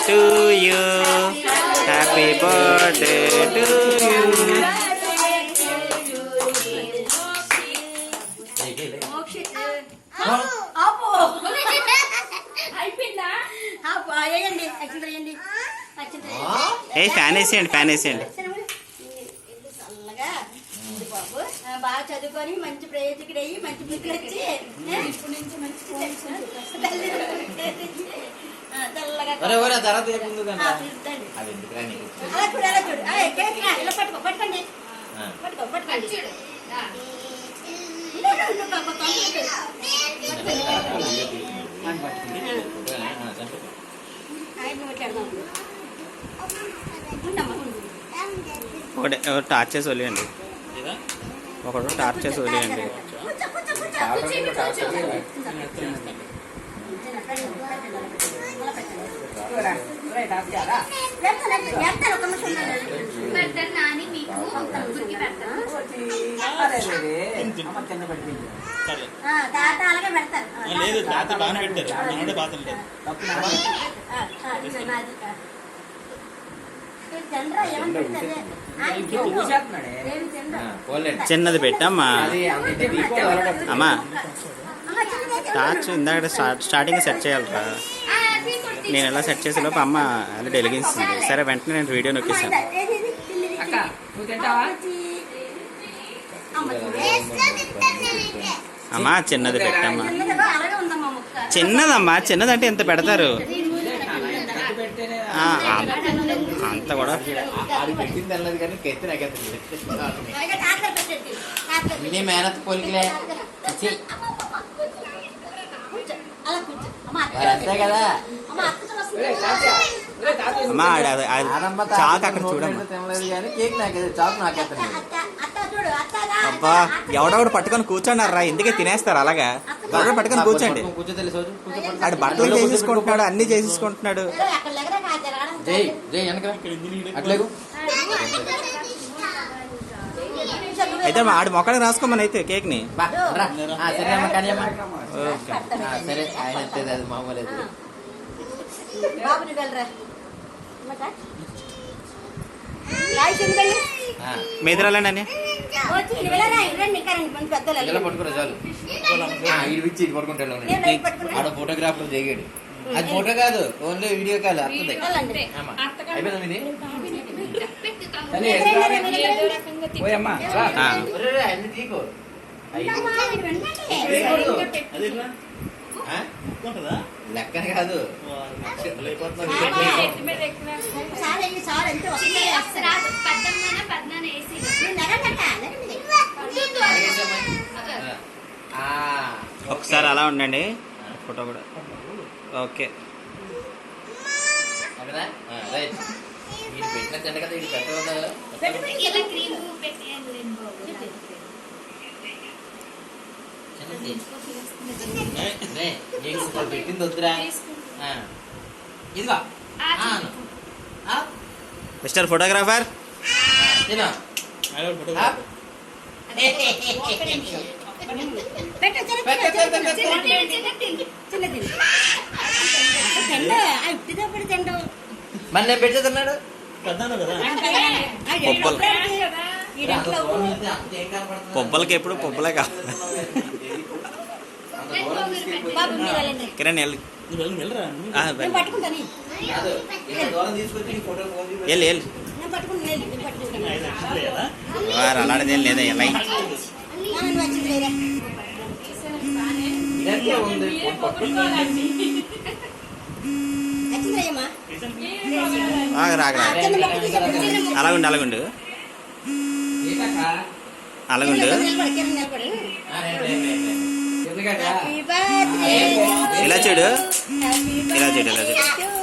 To you, happy birthday to you. A fan వేసేయండి, fan వేసేయండి. బాగా చదువుకొని మంచి ప్రయోజకుడు అయ్యి మంచి బుద్ధులు వచ్చి పట్టుకోండి పట్టుకోండి. ఒకటి టార్చ్ చేసి వదిలేయండి, ఒకడు టార్చ్ చేసి వదిలేయండి. లేదు తాత బాగానే పెట్టారు, బాధలు లేదు. చిన్నది పెట్టమ్మా. అమ్మా టార్చ్ ఇందాక స్టార్టింగ్ సెట్ చేయాలరా, నేను ఎలా సెట్ చేసే లోపు అమ్మ అలా వెలిగిస్తుంది. సరే వెంటనే నేను వీడియో నొక్కిస్తాను. అమ్మా చిన్నది పెట్టమ్మా. చిన్నదమ్మా, చిన్నదంటే ఎంత పెడతారు అంత కూడా. మేనత్ పోలికలే అంతే కదా. అమ్మా చాక్ అక్కడ చూడమ్మా. అబ్బా ఎవడెవడు పట్టుకొని కూర్చోన్నారా, ఎందుకే తినేస్తారు అలాగా. ఎవడో పట్టుకొని కూర్చోండి. ఆడు బట్టలు చేసేసుకుంటున్నాడు, అన్ని చేసేసుకుంటున్నాడు. అయితే ఆడి మొక్కడికి రాసుకోమని అయితే కేక్ ని. మేదరాలండి అని ఫోటోగ్రాఫర్ దిగాడు. అది ఫోటో కాదు, ఓన్లీ వీడియో కాల్. లెక్కన కాదు, ఒకసారి అలా ఉండండి ఫోటో కూడా. ఓకే పెట్టిన తిండ కదా, ఇది పెట్టవద్దా? పెట్టింది వద్దురా. ఇదిగో మిస్టర్ ఫోటోగ్రాఫర్. మరి నేను పెట్టేస్తున్నాడు. పొబ్బలకి ఎప్పుడు పొబ్బలే కావాలి. కిరణ్ వెళ్ళి అలాంటిది లేదా ఎలా అలాగుండు అలాగుండు అలాగుండు. ఇలా చూడు, ఇలా చూడు, ఇలా చూడు.